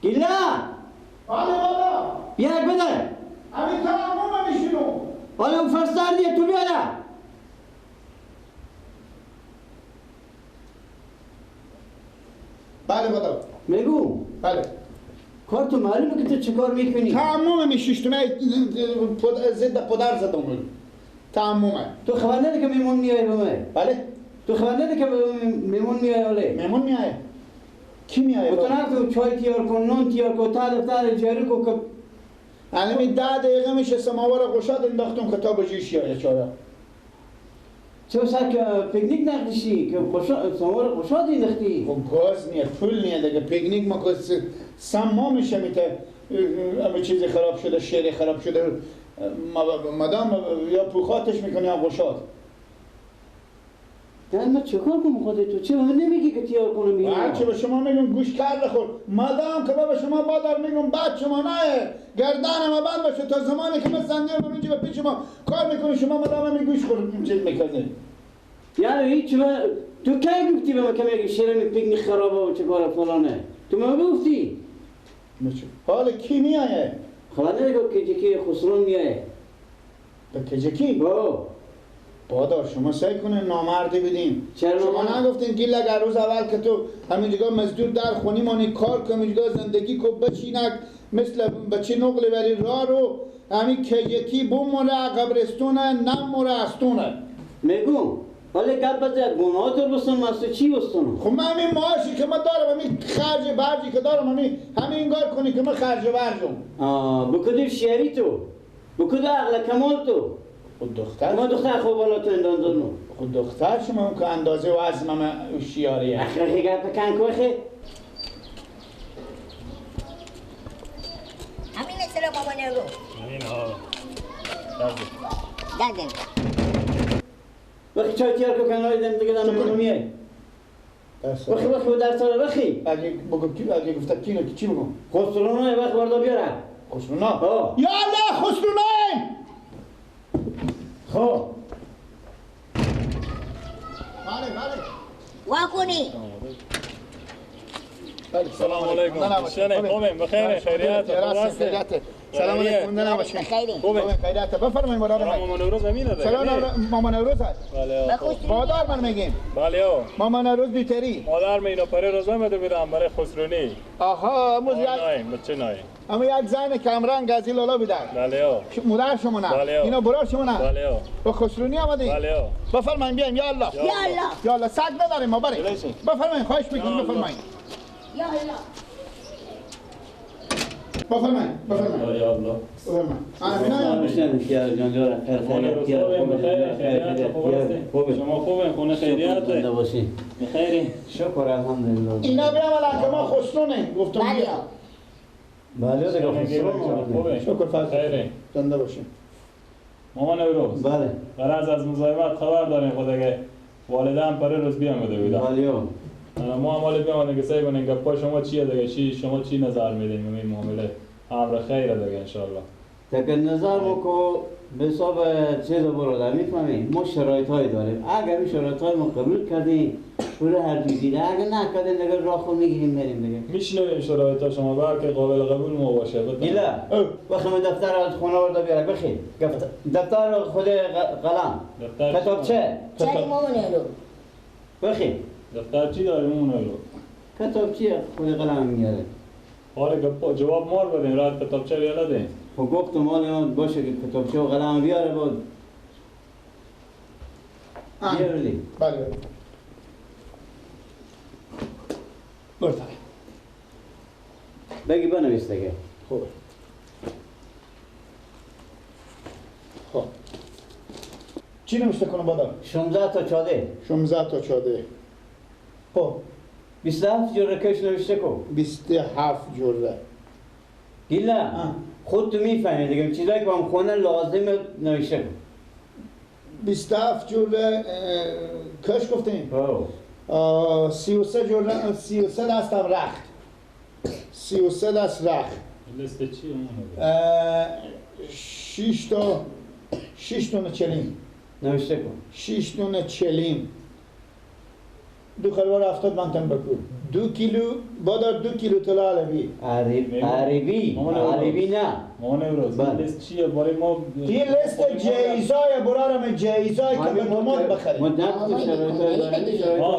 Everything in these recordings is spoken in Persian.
گیلا بله بابا بیا بده همین تمام میشینو حالا اون فرستار دیگه تو بیاده بله بابا میگو بله کار تو معلومه که تو چه کار میکنی تمام میشیشتونه ضد پدر زدم تمامه تو خبر نده که میمون میای به من بله تو خبر نده که میمون میای ولی میمون میایه کی میایه تو نگو چای تیار کن نون تیار کن تا دفتر جاری کن که الان 10 دقیقه میشه سماور گشاد انداختم کتاب جیش یا چاره چه سر که پیکنیک نقدشی که سماور قشاد انداختی خب گاز نیه پول نیه دیگه پیکنیک ما که سما میشه میته همه چیزی خراب شده شعری خراب شده مدام یا پوخاتش میکنه یا گشاد دن ما چه کار کنم خودت تو چه من نمیگی که تیار کنم میگم هرچی به شما میگم گوش کرده خود مدام که به شما بادر میگم بعد شما نه گردن ما بند باشه تا زمانی که من زنده من اینجا به پیش شما کار میکنی شما مدام می گوش خود چیز میکنی یعنی هیچ تو کی گفتی به من که میگی شیرینی پیکنیک خرابه و چه کار فلانه تو من گفتی حالا کی میایه خلا نگو که جکی خسرون میایه به کجکی با بادار شما سعی کنین نامردی بدین چرا شما نگفتین گیل اگر روز اول که تو همینجا مزدور در خونی مانی کار کنم اینجا زندگی کو بچینک مثل بچه نقل ولی راه رو همین که یکی بمونه قبرستونه نموره استونه میگو ولی گپ بزد گناه تو بستن مستو چی بستن خب من همین معاشی که من دارم همین خرج برجی که دارم همین انگار کنی که من خرج برجم بکدی شیری تو بکدی عقل کمال تو خود دختر ما دختر خوب بالا تو انداندنو خود دختر شما که اندازه و عزمم شیاریه اخلاقی گپ کن کوخه همین سلام مامان رو همین ها دادن وقتی چای تیار که کنار دم دیگه دم میای وقتی و در سال وقتی اگه گفته چی بگم خسرونه وقت بردا بیاره خسرونا یا الله خسرونه خب بله واکنی سلام علیکم شنه خوبیم بخیر خیریت سلام علیکم نه باشین خوبه خیریت بفرمایید مراد من مامان نوروز امینه ده سلام مامان نوروز بله مادر من میگیم بله مامان نوروز بیتری مادر من اینو پره روزه مده بدم برای خسرونی آها امروز نه بچه نه اما یک زن کمرنگ از این لالا بیدن بله مادر شما نه اینا برار شما نه بله با خسرونی آمدی بله بفرمایید بیایم یا الله یا الله سگ نداریم ما بریم بفرمایید خواهش میکنم بفرمایید یا الله بفرمایید یا الله شما خوبه خونه خیریت بخیری شکر الحمدلله اینا بیام الان که ما خسرونه گفتم بله دیگه خسرون شکر فضل خیره زنده باشین مامان نوروز بله غرض از مزاحمت خبر داریم خدا که والدم پره روز بیامده بودن بله ما هم حالا بیامده که سعی کنیم گپا شما چیه دیگه شما چی نظر میدین این معامله امر خیره دیگه ان شاء الله تک نظر بکو به حساب چیز برادر میفهمی ما شرایط های داریم اگر این شرایط های ما قبول کردیم پول هر دیده اگر نکردیم دیگه راه خود میگیریم بریم دیگه میشنویم شرایط ها شما بلکه قابل قبول ما باشه گیلا بخیم دفتر از خونه ورده بیاره بخیم دفتر خود قلم کتابچه چای مامان رو بخیم دفتر چی داریم اون رو کتابچه خود قلم میاره آره گپا جواب مار بدین راه کتابچه بیالا دین خب گفتم مال باشه که کتابچه و قلم بیاره بود بیاره دی بله برده بگی بنویس دیگه خوب خب چی نمیشته کنم بادا 16 تا چاده 16 تا چاده خب 27 جوره کش نوشته کن 27 جوره گیلا خود تو میفهمی دیگه چیزایی که هم خونه لازم نوشته کن 27 جوره کش گفتیم 33 جوره 33 دستم رخت 33 دست رخت لیست چی اون 6 تونه چلیم نوشته کن 6 تونه چلیم دو خلوار 70 منتن بکو 2 کیلو بادار 2 کیلو طلا علوی عربی نه مامان امروز بله. لیست چیه برای ما این لیست جایزای برارم جایزای که مردمان بخرید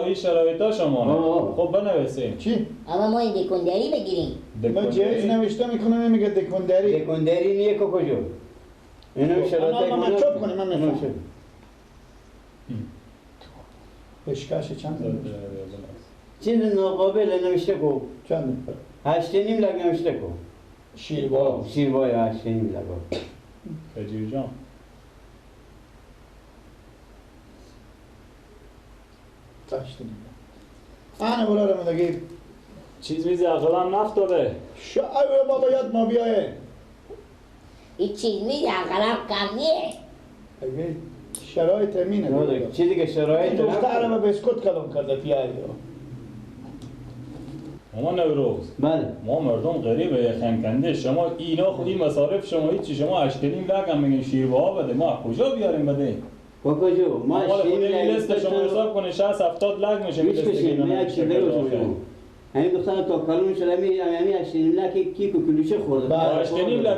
این شرایطا شما آه. خب بنویسین چی؟ اما ما این دکندری بگیریم ما جایز نوشته میکنم نمیگه دکندری دکندری نیه که کجا اینو شرایط من چوب کنیم من میفهم پشکش چند چیز ناقابل نوشته کو چند 8.5 لگ نوشته کو شیربای 8.5 لگ خجیر جان آنه برارم دیگه چیز میزی اقلا نفت داده شاید بابا یاد ما بیایه این چیز میگه اقلب کمیه اگه شرایط امینه چیزی که شرایط دخترم به بسکوت کلام کرده پیاری مامان نوروز بله ما مردم غریبه یخن کنده شما اینا خودی مصارف شما هیچی شما 8.5 لک هم میگن شیربه ها بده ما کجا بیاریم بده کجا ما مال خود این لیست شما حساب کنه 60 70 لک میشه میشه کشیم من یک چیزی رو شما همین دختر تا کلون شده همین 8.5 لک کیکو کلوچه خورده 8.5 لک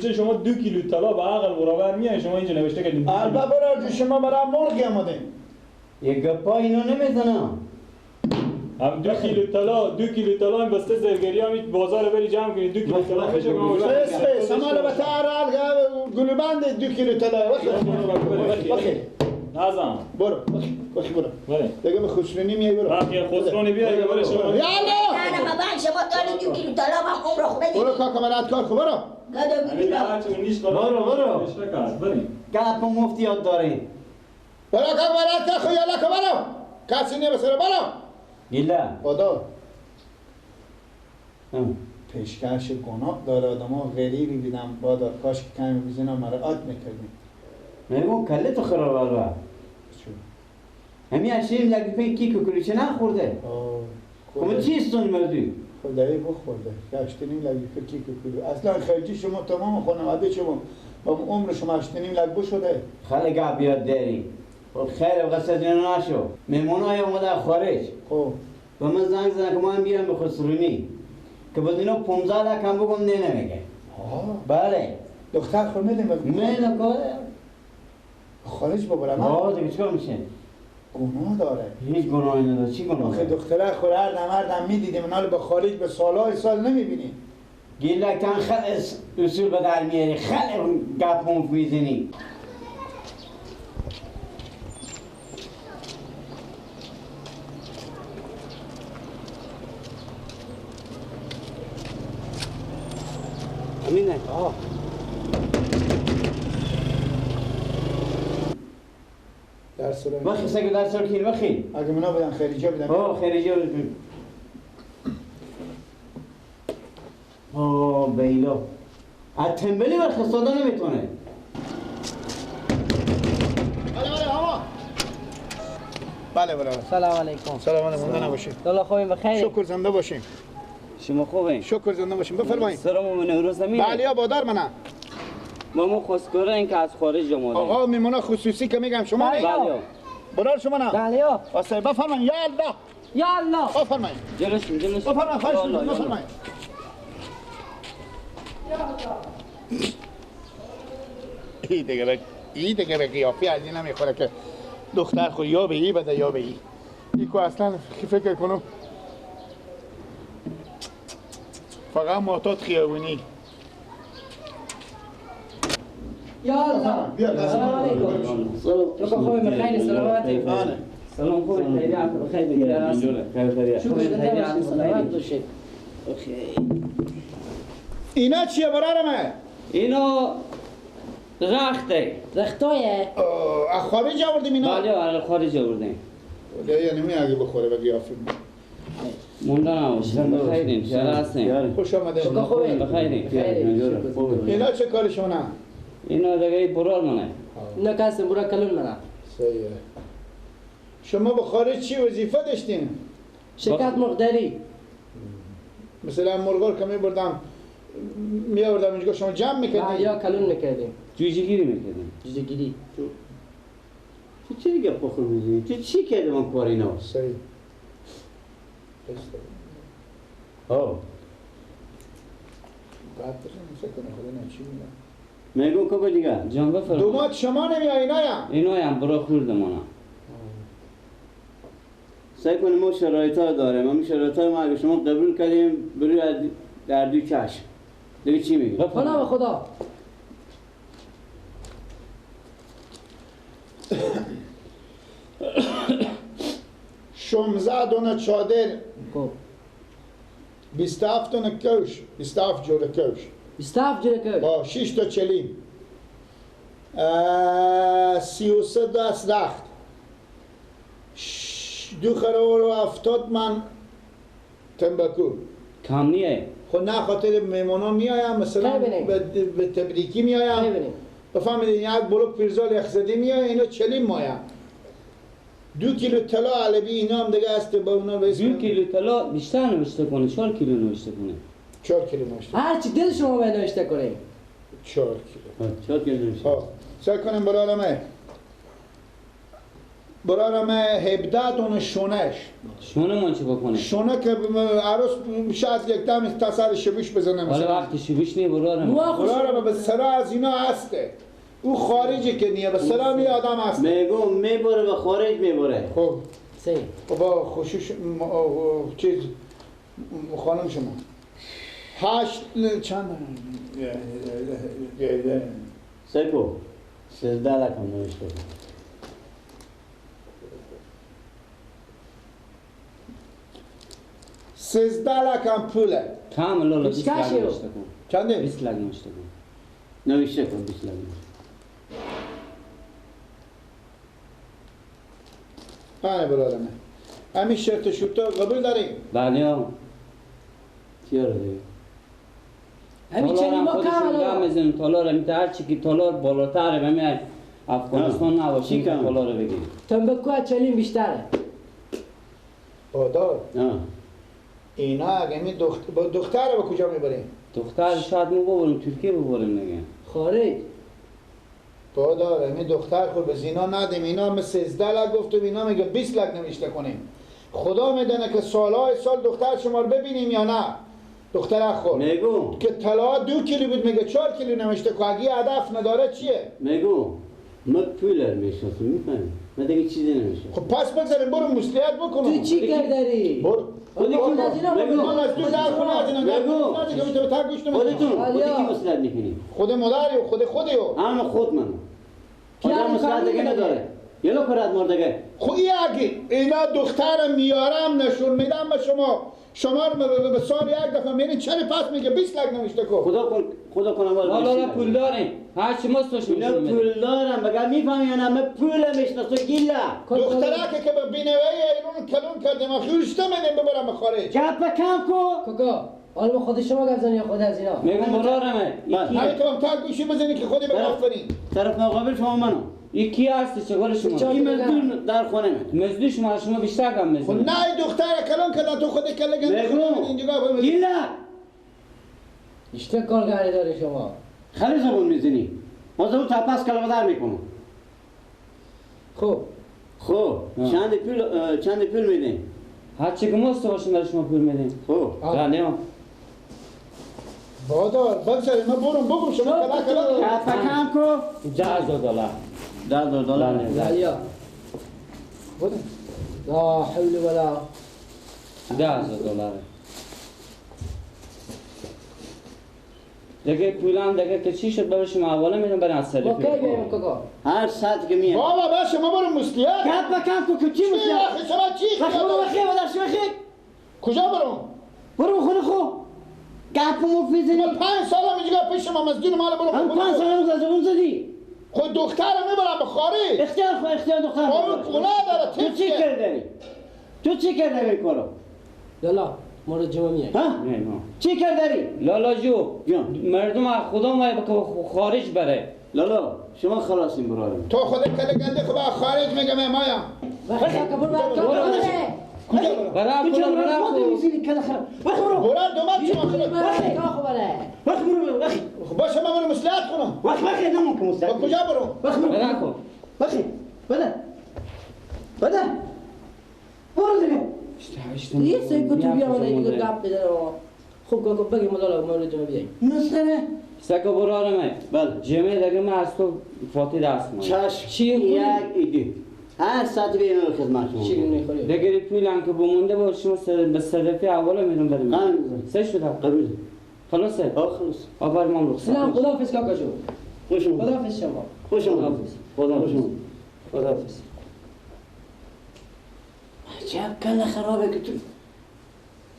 کیلو شما 2 کیلو طلا به عقل برابر میای شما اینجا نوشته کردین البته برای شما برای مرغ آمده یک گپا اینو نمیزنم هم 2 کیلو طلا هم بسته زرگری هم بازار بری جمع کنید 2 کیلو طلا میشه بس سمال بتعرال قلوبند 2 کیلو طلا وقتی نازم برو برو بله دیگه به خسرونی میای برو باقی خسرونی بیای برای شما یالا نه بابا شما تالی 2 کیلو طلا من عمر خود برو بدید کاکا ملت کار خو برو برو گپ مفتیات داریم برو کاکا ملت کار خو یالا که برو کسی نیه بسره برو گیله خدا پیشکش گناه داره آدم ها غریبی بیدم بادار کاش که کمی بیزینا مراعات میکردیم میگم کله تو خراب برو همین 8.5 لک پی کیکو کلوچه نخورده کمی چیستون مردی خدایی بخورده که 8.5 لک فکی کلو اصلا خیلی شما تمام خانواده شما با عمر شما 8.5 لک بشده خیلی گپ بیاد داری خیر و قصد اینا نشو میمون های اومده خارج خب و من زنگ زنه که من بیام به خسرونی که باز اینا 15 لک هم بگم نه نمیگه بله دختر خود میدیم میدم کاره خارج ببرم دیگه چیکار میشه گناه داره هیچ گناهی نداره چی گناه آخه داره دختره خود هر نمردم میدیدیم نال به خارج به سالهای سال نمیبینیم گیلک تن خیلی اصول به در میاری خیلی گپ مفت میزنی امینه درس رو بخی سگو درس رو کین بخی اگه منا بدن خریجا بدن خیریجا بکن بیلا از تنبلی برخستاده نمیتونه بله سلام علیکم. سلام علیکم زنده باشیم لالا خوبیم بخیر. شکر زنده باشیم شما خوبه شکر زنده باشیم بفرمایید سلام من نوروز زمینه بله یا بادار منم ما خواستگاره این که از خارج آمده. آقا میمونه خصوصی که میگم شما بله. برار شما نه بله یا واسه بفرمایید یا الله یا الله. بفرمایید جلوشون بفرمایید خواهش می‌کنم بفرمایید این دیگه به قیافی از این نمیخوره که دختر خود یا به ای بده یا به ای که اصلا فکر کنم فقط معتاد خیابونی یا الله. بیا سلام علیکم. تو خوبی بخیر سلامتی. سلام خوبی خیریت بخیر بگیره. شکر خیریت سلامت باشید. اینا چیه برارمه؟ اینو رخته. رختایه؟ از خارج آوردیم اینا؟ بله از خارج آوردیم. یعنی می اگه بخوره به قیافی مونده نباشید بخیرین چرا هستین؟ خوش آمده شکر خوبی بخیرین. اینا چه کار شما نه؟ اینا دیگه برار منه. اینا کسی برا کلون منه. صحیحه شما به خارج چی وظیفه داشتین؟ شرکت مقداری. مثلا مرغار که میبردم میآوردم اینجا شما جمع میکردین؟ یا کلون میکردیم. جوجه گیری میکردیم جوجه گیری. تو چی دیگه پخور میزنی؟ تو چی کرده من کار اینا؟ صحیح آه بعد فکر کنم خدا نچی میگم میگم که دیگه جان بفرما دومات شما نمیای اینایم اینو هم برو خوردم انا سعی کنیم ما شرایط ها داریم همین شرایط های ما اگه شما قبول کردیم بروی در دوی چشم دیگه چی میگی؟ خدا به خدا. شمزه دونه چادر خب 27 دونه کوش 27 جوره کوش 27 جوره که با 6 تا چلیم 33 دست رخت 2 خروار و 70 من تنباکو کم نیه خب نه خاطر میمونا میایم مثلا ببینیم. به تبریکی میایم ببینیم. بفهمید یک بلوک پیرزال یخزدی میای اینا چلیم مایم 2 کیلو طلا علبی اینا هم دیگه است با اونا به 2 کیلو طلا بیشتر نوشته کنه 4 کیلو نوشته کنه 4 کیلو ماشته هر چی دل شما به نوشته کنیم 4 کیلو چرا که نمیشه؟ ها سعی کنیم برارمه 17 دونه شونش شونه من چی بکنه شونه که عروس شاید یک دم تصر شبیش بزنه حالا مثلا وقتی شبیش نیه برارم برارمه به سرا از اینا هسته او خارجی که نیه به سرا می آدم هسته میگم میبره و خارج میبره خب سی با خوشش چیز خانم شما 8 چند سیکو 13 لکم نوشته کن. سیزده لکم پوله کم لالا 20 لگ بیشتر نوشته کن چنده؟ 20 لگ نوشته کن نوشته کن 20 لکم بله برادرمه همین شرط شوتا قبول داریم بله ها چیه رو دیگه؟ همین تالار چنین هم ما خودشون کم گم الان میزنیم تالار هم هر چی که تالار بالاتره بمیای افغانستان چی نباشیم که کم؟ تالار رو بگیریم تنبکو از چلین بیشتره بادار آه اینا اگه می دختر رو به کجا میبریم؟ دختر شاید ما ببریم ترکیه ببریم دیگه خارج بادار می دختر خود به زینا ندیم اینا هم 13 لک گفتم اینا میگه 20 لک نوشته کنیم خدا میدونه که سالهای سال دختر شما رو ببینیم یا نه دختر خود میگم که طلا 2 کیلو بود میگه 4 کیلو نوشته که اگه هدف نداره چیه؟ میگم ما پولر میشناسم میفهمی من دیگه چیزی نمیشناسم خب پس بگذاریم برو مسلیت بکنم تو چی کردی؟ برو خودی آقا، کی از اینا بگو. بگو. من از تو در خونه از اینا بگو. گفتم که تو تا گوش خودتون نمیدی خودی آلیا. کی مسئلت میکنی؟ خود مادری و خودی و اما خود من کی آدم هم مسئلت کاری دیگه نداره. نداره یلو کرد مردگه خب اگه اینا دخترم میارم نشون میدم به شما رو به سال یک دفعه میرین چرا پس میگه 20 لک نوشته کو خدا کنم ما لالا پول داریم هر چی ما سوش اینا میشون میدیم پول دارم بگم میفهمی یا نه من پول میشناسم گیلا دخترک که به بینوی ایرون کلون کردیم و خوشته میدیم ببرم به خارج گپ کم کو کوکا حالا خود شما گفت زنی یا خود از اینا میگم برارمه همین تو هم تا گوشی بزنی که خودی به آفرین طرف مقابل شما منو یکی هستی چگاه شما این مزدور در خانه من مزدور شما بیشتر کم خب مزدور نه دختر کلون کردن تو خودی کله گندی بگو گیلا اشته کارگری داری شما خیلی زبون میزنی ما زبون تا پس کلمه در میکنم خب خب چند پول میدین هر چی که ما باشیم در شما پول میدیم خب بله ها بادار بگذاری من برم بگم شما کلا گپ کم کو $10 $10 زالیا لا حول ولا $10 دیگه پولم دیگه که چی شد برای شما حواله میدم برای از ما کی سری بیایم کوکا هر ساعت که میاد بابا با شما برم مسلیت گپ کم کو که چی چی میشه آخه شما چی بخیر برو بخیر بدر شو بخیر کجا برم برو خونه خو گپ مو میزنی من 5 سالم اینجا پیش شما مزدور مال برم هم 5 سال زبون زدی خود دخترم میبرم به خارج اختیار دختر بابا کلا داره تو چی کردی تو چی کردی کارو لالا ما رو جمع میای ها چی کردی لالا جو جان. مردم از خدا ما خارج بره لالا شما خلاصین برادر تو خود کله گنده خب خارج میگم مایا بخیر برو کجا برم برای تو چرا برای برای میزنی کله خراب برو برا دومات شما خود برو خب باشه من برم مسلیت کنم بخیر نمون که با کجا برم برای کن بخیر بده برو دیگه یه سری که تو بیا من دیگه گپ بده خوب که بگی مدال مولد جمع بیایی مثلا سکه برارمه بله جمعه دیگه من از تو فاتی دست من چشم یک ایدی هر ساعت بیایم خدمت شما چی میخوری دیگه پولم که بمونده باشه شما به صرفی اول میرم بریم قبول سه شده قبول خلاصه خلاص آبر من رخصت سلام خداحافظ کاکا جون خوش اومد خداحافظ شما خوش اومد خداحافظ خداحافظ عجب کل خرابه که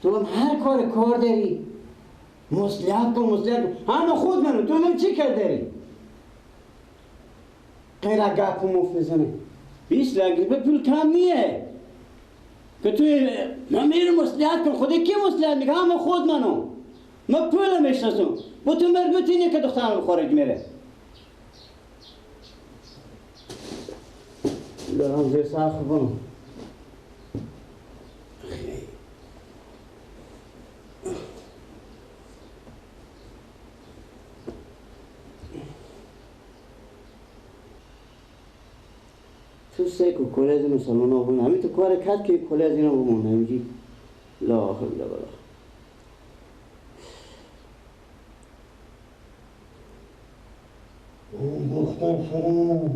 تو هم هر کار داری مصلحت کن همه خود منو تو من چی کرد داری غیر گپ و مفت میزنه 20 لگی به پول کم نیه که توی من میرم مصلحت کن خودی کی مصلحت میگه همه خود من پول میشناسم با تو مربوط اینه که دخترم خارج میره دارم زیر سر خوبم تو سیکو کلی از اینو سالون ها بمونه همین تو کار کرد که کلی از اینو بمونه همینجی لا حول ولا قوة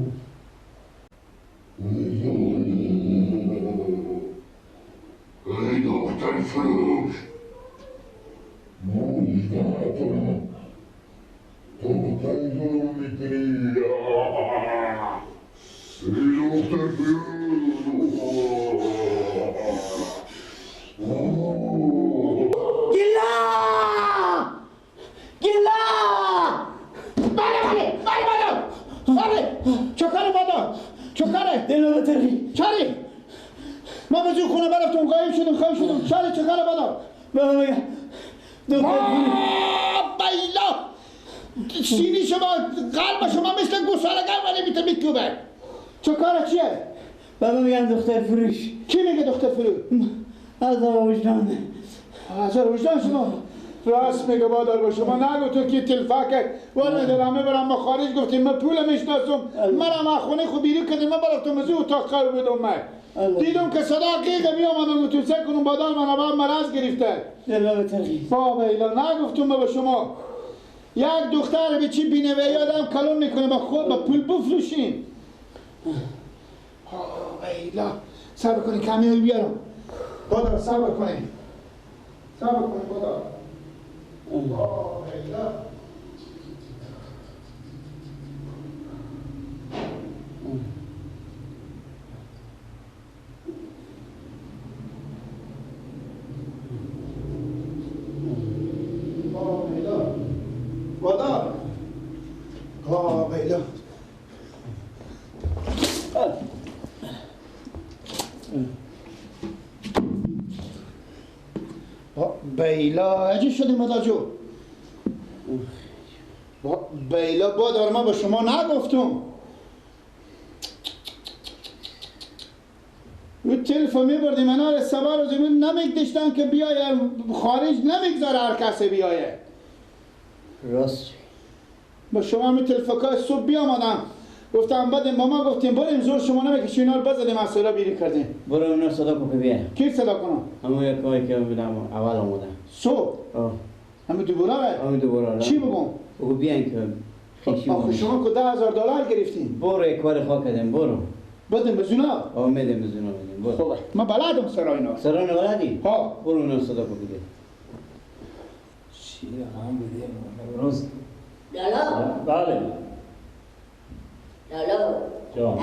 ای دختر فروش موجداتم تو بکنزم میکنی ای دختر گلا بله چکاره بادا چکاره دلو بتری چاری ما به جون خونه برفتم قایم شدم چاری چکاره بادا بابا میگم بیلا سینی شما قلب شما مثل گوسالگان ولی میتونه میکوبه چکاره چیه؟ بابا میگم دختر فروش کی میگه دختر فروش؟ از وجدانه از وجدان شما راست میگه بادار با شما نگو تو که تلفاکه ورنه درامه برام ما خارج گفتیم من پول میشناسم من خونه خوب بیرون کردیم من برفتم از اتاق قرار بدم من دیدم که صدا قیقه می آمدم متوسه کنم بادار من با مرض گرفته دلو بتری بابا ایلا نگفتم با شما یک دختر به چی بینه و یادم کلون میکنه با خود با پول بفروشین ایلا صبر کنی کمی بیارم بادار صبر کنی بادار ایلا بیلا اجی شدی مداجو بیلا بادار ما به شما نگفتم او تلفن میبردی منار سوار و زمین نمیگدشتن که بیایه خارج نمیگذاره هر کسی بیایه راست با شما می تلفن‌های صبح بیامدم گفتم بعد ماما گفتیم بریم زور شما نمیکشی اینا رو بزدیم از صدا بیری کردیم برو اونا صدا کن که بیای کی صدا کنم؟ همون یک کاری که بودم اول آمودم صبح؟ همه دوباره همون دوباره چی بگم؟ بگو بیاین که خیشی آخه شما که $10,000 گرفتین برو یک کار خواه کردیم برو بدیم بزونا میدیم بزنو میدیم برو خوبه من بلدم سراینا سران ولدی؟ ها برو اونا صدا کن بیای چی هم بدیم روز لالا بله لالا جان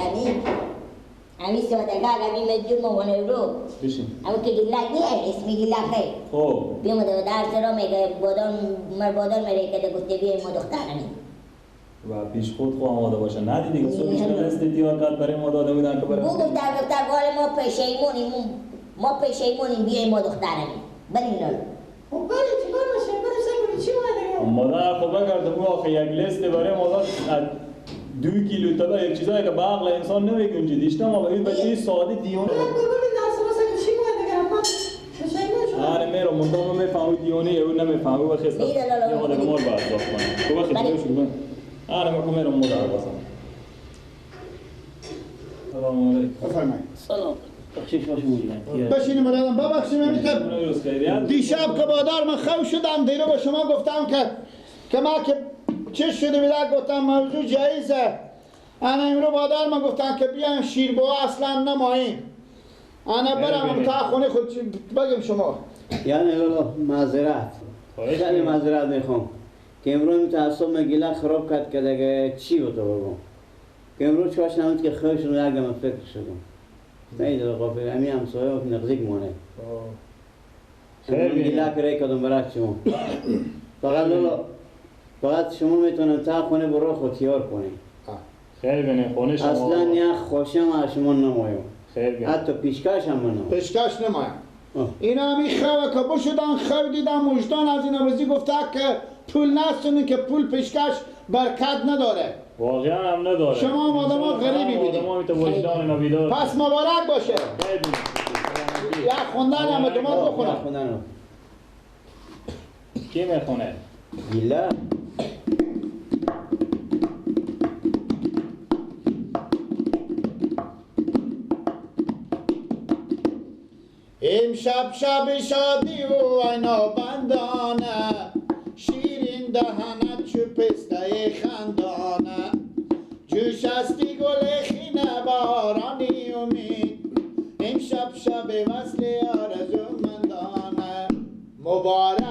Ani saudara kami maju mana dulu. بشین Aku ke gila ni ismi gila kai. خب Biar muda dar sero mega bodon mereka dah kusti biar mau dokter ni. و پیش خود آماده باشه ندیدی که صبحش نرسته دیار کرد برای ما داده بودن که برای Bu dokter kalau mau peshaimoni biar mau dokter ni. Balik lalu. مادر خب بگرده بو آخه یک لیست برای مادر 2 کیلو تا یک چیزایی که به عقل انسان نمیگنجه دیشتم ما باید بچه ساده دیونه آره میرو مندام میفهمی دیونه او نمیفهمی و خیست یه حالا گمار باید صاف کنم تو بخی دیو شو بگن آره مکو میرو مدر باسم سلام علیکم بفرمایید سلام بخشش باش موجود بشینیم برادرم ببخشیم امروز دیشب که بادار من خو شدم دیرو به شما گفتم که ما که چه شده بیدر گفتم موضوع جایزه انا امرو بادار من گفتم که بیایم شیربوا اصلا نماییم انا برم تا خونه خود بگم شما یعنی لولو معذرت خیلی معذرت میخوام که امروز تعصب مگیله خراب کرد که دیگه چی بود بگم که امروز چواش نمید که خوش رو یکم من فکر شدم نه دیگه قابل امی همسایه و نقضیک مونه امروز گیله کرده کدوم برای شما فقط لولو فقط شما میتونم تا خونه برو خود تیار کنیم خیلی بینه خونه شما اصلا یک خوشم از شما نمایم خیلی بینه حتی پیشکش هم منم پیشکش نمایم اینا همی خواه که بشدن خو دیدن مجدان از این روزی گفته که پول نستونی که پول پیشکش برکت نداره واقعا هم نداره شما آدم‌ها غریبی بودید. آدم‌ها میتونه وجدان نبیدار پس مبارک باشه یا خوندن هم دماغ بخونم خوندن کی میخونه؟ گیله امشب شب شادی و عینا بندانه شیرین دهنت چو پسته خندانه جوش استی گل خینه بارانی امید امشب شب وصل آرزومندانه مبارک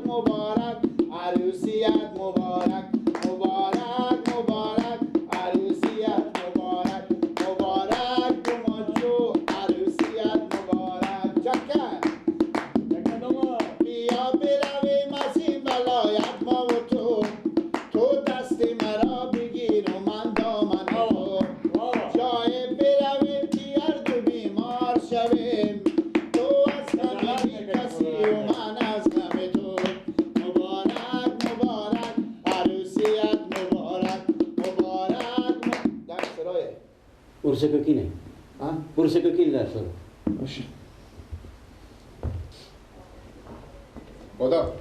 مبارک عروسیت مبارک مبارک مبارک عروسیت مبارک مبارک دوماجو عروسیت مبارک چکر بیا برویم از این ولایت ما و تو دست مرا بگیر و من دامن تو جای برویم که هر دو بیمار شویم تو از غم کسی و من از غم تو مبارک مبارک عروسیت مبارک مبارک در سرایه ارسه ککینه ارسه ککین در سر باشه خدا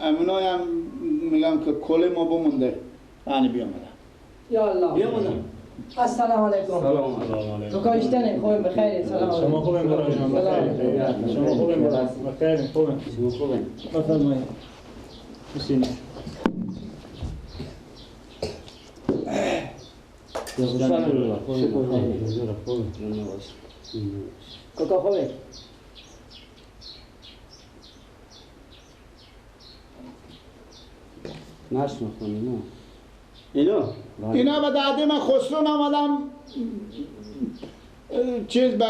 امنای هم میگم که کل ما بمونده یعنی بیامده یا الله بیا بودم السلام علیکم سلام تو کاشتنه خوبه بخیر سلام علیکم شما خوبه برای شما بخیر شما خوبه بخیر خوبه شما خوبه بفرمایید بسینید کاکا خوبه اینو اینا به داده من خسرو آمدم چیز به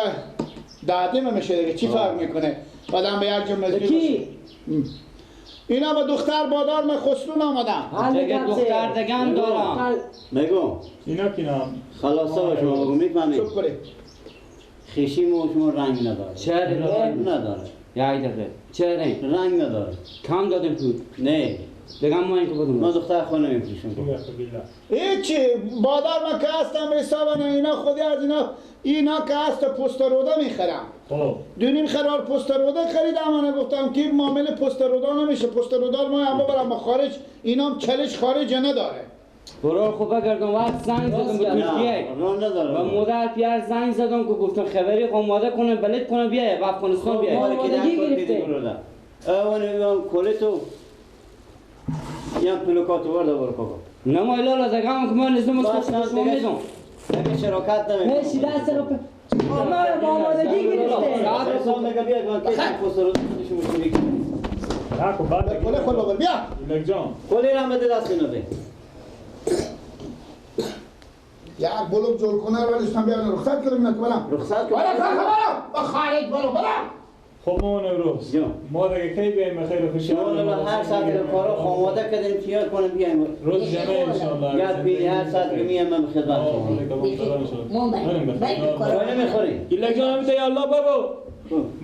داده من میشه دیگه چی فرق میکنه بعدم به یک جمله کی اینا به دختر بادار من خسرو آمدم دیگه دختر دگم دارم میگم اینا کی نام خلاصه با شما بگم میفهمید چوب کنی خیشی ما شما رنگ نداره چه نداره یه دقیقه چه رنگ نداره کم دادم تو نه بگم ما این که ما بدونم دختر خونه میفروشم هیچی بادار من که هستم به حساب اینا خودی از اینا که هست پست روده میخرم خب دونیم خرار پست روده خریدم من گفتم که معامله پست روده نمیشه پست روده ما هم برم با خارج اینا هم چلش خارج نداره برای خوب بگردم وقت زنگ زدم به ترکیه راه نداره و مادر پیار زنگ زدم که گفتم خبری آماده کنه بلد کنه بیای و افغانستان بیای آمادگی گرفته. اون کلتو یا پلوکاتو ورده برو کاکا نما ایلالا زگام که من نزدم باز شما دیگه میدم دیگه شراکت مرسی دست رو آمادگی گرفته حساب میگه بیا من که پست رو خودشون مشتری خب بعد کله خود بابا بیا لک جان کلی را بده دست اینو ده یک بلوک جور کنه رو داشتم بیان رخصت کردم نکنم رخصت کن برو برو با خارج برو برو خب ما امروز جان. ما دیگه کی بیایم بخیر و خوشی شما هر ساعت کارو خاماده کردیم تیار کنیم بیایم روز جمعه انشاءالله یاد بینی هر ساعت که میام من به خدمت شما چای نمیخوری لک جان هم یا الله بابا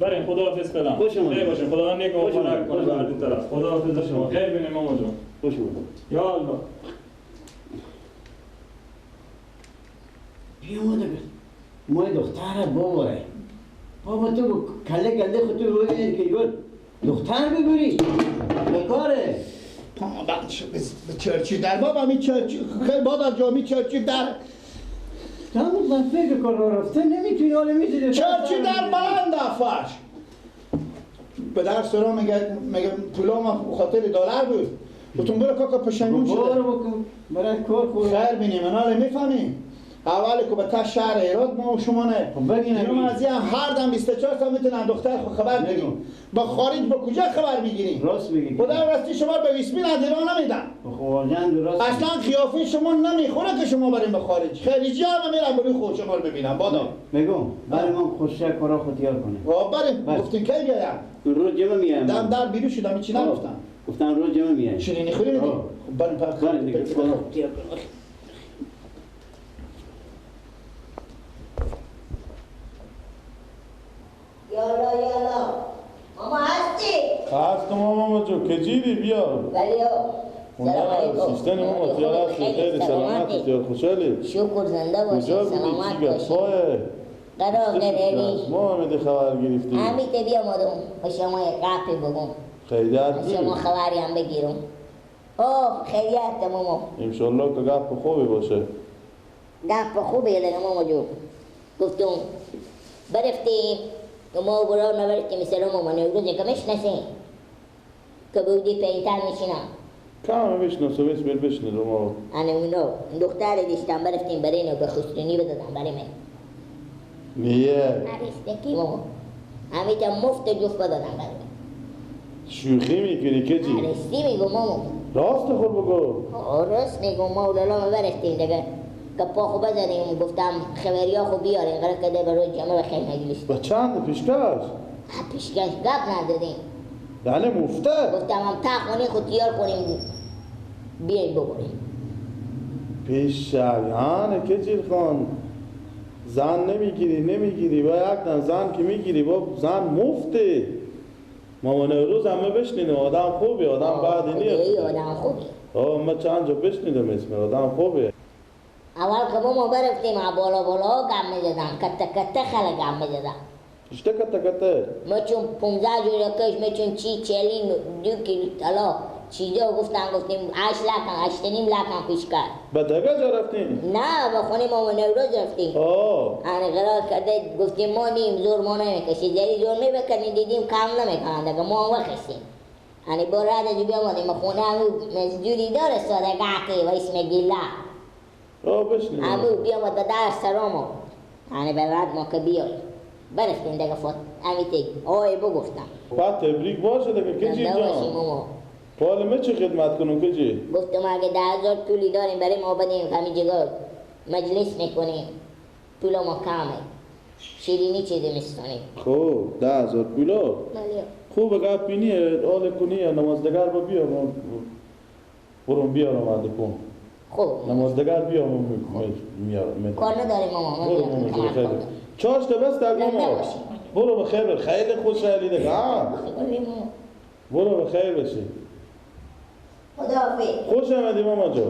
بریم خداحافظ فعلا خوش اومدید. خیر باشین خدا نیک و خوش مبارک اومدید. کنه بر این طرف خداحافظ شما خیر بینیم ماما جان خوش اومد یا الله بیا اومده ما دختر بابا بابا تو کله گنده خود تو روی این که گل دختر ببری بکاره بعد به چرچی در بابا می چرچی خیلی باد از جا می چرچی در تا مثلا فکر کن رو رفته نمیتونی حالا میزیده چرچی در بلند فرش به در سرا میگه پولا ما خاطر دلار بود بتون برو کاکا پشنگون شده برو بکن برای کار خود خیر بینیم انا میفهمی اولی که به تا شهر ایراد ما و شما نه خب بگین اینو از این هر دم 24 ساعت میتونن دختر خود خبر بگیریم با خارج با کجا خبر میگیریم راست بگی خدا راستی شما به بسمی ندیران نمیدن خب واقعا درست اصلا قیافه شما نمیخوره که شما بریم به خارج خارجی هم میرن برای خود شما رو ببینم بادا بگو برای من خوشک کارا خود تیار کنه بریم گفتین کی بیایم رو جمع میایم دم در بیرو شدم این چی نگفتم گفتن رو جمع میایم شیرینی خوری ندیم خب بریم بریم دیگه یالا یالا ماما هستی؟ هستم ماما جو کجیری بیا ولی سلام علیکم سیستن ماما تیار هست خیلی سلامتی تیار خوشحالی شکر زنده باشی کجا بودی سلامت چی گفت باشی پایه قرار قراری ما همیده خبر گرفتی همیته بیا مادم با شما یک قفی بگم خیلی با هستی شما خبری هم بگیرم اوه خیلیت ماما انشالله که گپ خوبی باشه گپ خوبه دیگه ماما جو گفتم برفتیم که ما برای نبرفتیم مثل ماما نوروزی که میشناسیم که بودی پیتر میشینم کامه بشناسو بسمیل بشنه رو ما انا اونو دختر دیشتم برفتیم برای اینو به خستونی بدادم برای من نیه نریستکی ماما همیتا مفت جفت بدادم برای من شوخی میکنی کجی نریستی میگو ماما راست خود بگو راست میگو مولانا برفتیم دیگه که پا خوب بزنیم گفتم خبریا خوب بیاریم قرار که دیگه روی جمعه بخیر مجلس با چند پیشکش پیشکش گپ ندادیم یعنی مفته گفتم هم تا خونی خود تیار کنیم بیاییم ببریم پیش شریان کجیر خان زن نمیگیری با یک دن زن که میگیری با زن مفته ماما نوروز همه بشنینه آدم خوبی آدم بعدی خدایی نیست آدم خوبی من چند جا بشنیدم اسم آدم خوبه اول که ما برفتیم بالا بالا گم میزدن کته خلق گم میزدن اشته کته ما چون 15 جوری کش ما چون 2 کیلو طلا چیزا گفتیم 8 لکن پیش کرد به دگه جا رفتین؟ نه به خونه ماما نوروز رفتیم یعنی قرار کرده گفتیم ما نیم زور ما نمیکشید یعنی زور میبکنیم دیدیم کم نمیکنن دیگه ما هم وخستیم یعنی با رد جو بیامدیم خونه همو مزجوری داره سادگاهی و اسم گیلا بشنیدم همو بیامد به در سرامو یعنی به رد ما که بیاییم برفتیم دیگه فوت امیتی آی بگفتم بعد تبریک باشه دیگه کجی زنده باشیم جان ماما حالا من چه خدمت کنم کجی؟ گفتم اگه 10,000 پولی داریم برای ما بدیم همین جگاه مجلس میکنیم پول ما کمه شیرینی چیزی میستانیم خب 10,000 پولا بله خوب گپ بینی آل کنی نمازدگر با بیا برون بیارم عدکون خوب نمازدگر بیا میارم کار نداریم ماما من برو میام ماما کمک خیلی کنم چاش تا بس در زنده ماما باشی. برو بخیر خیلی خوش حالی دیگه بریم ماما برو بخیر بشی خداحافظ خوش آمدی ماما جو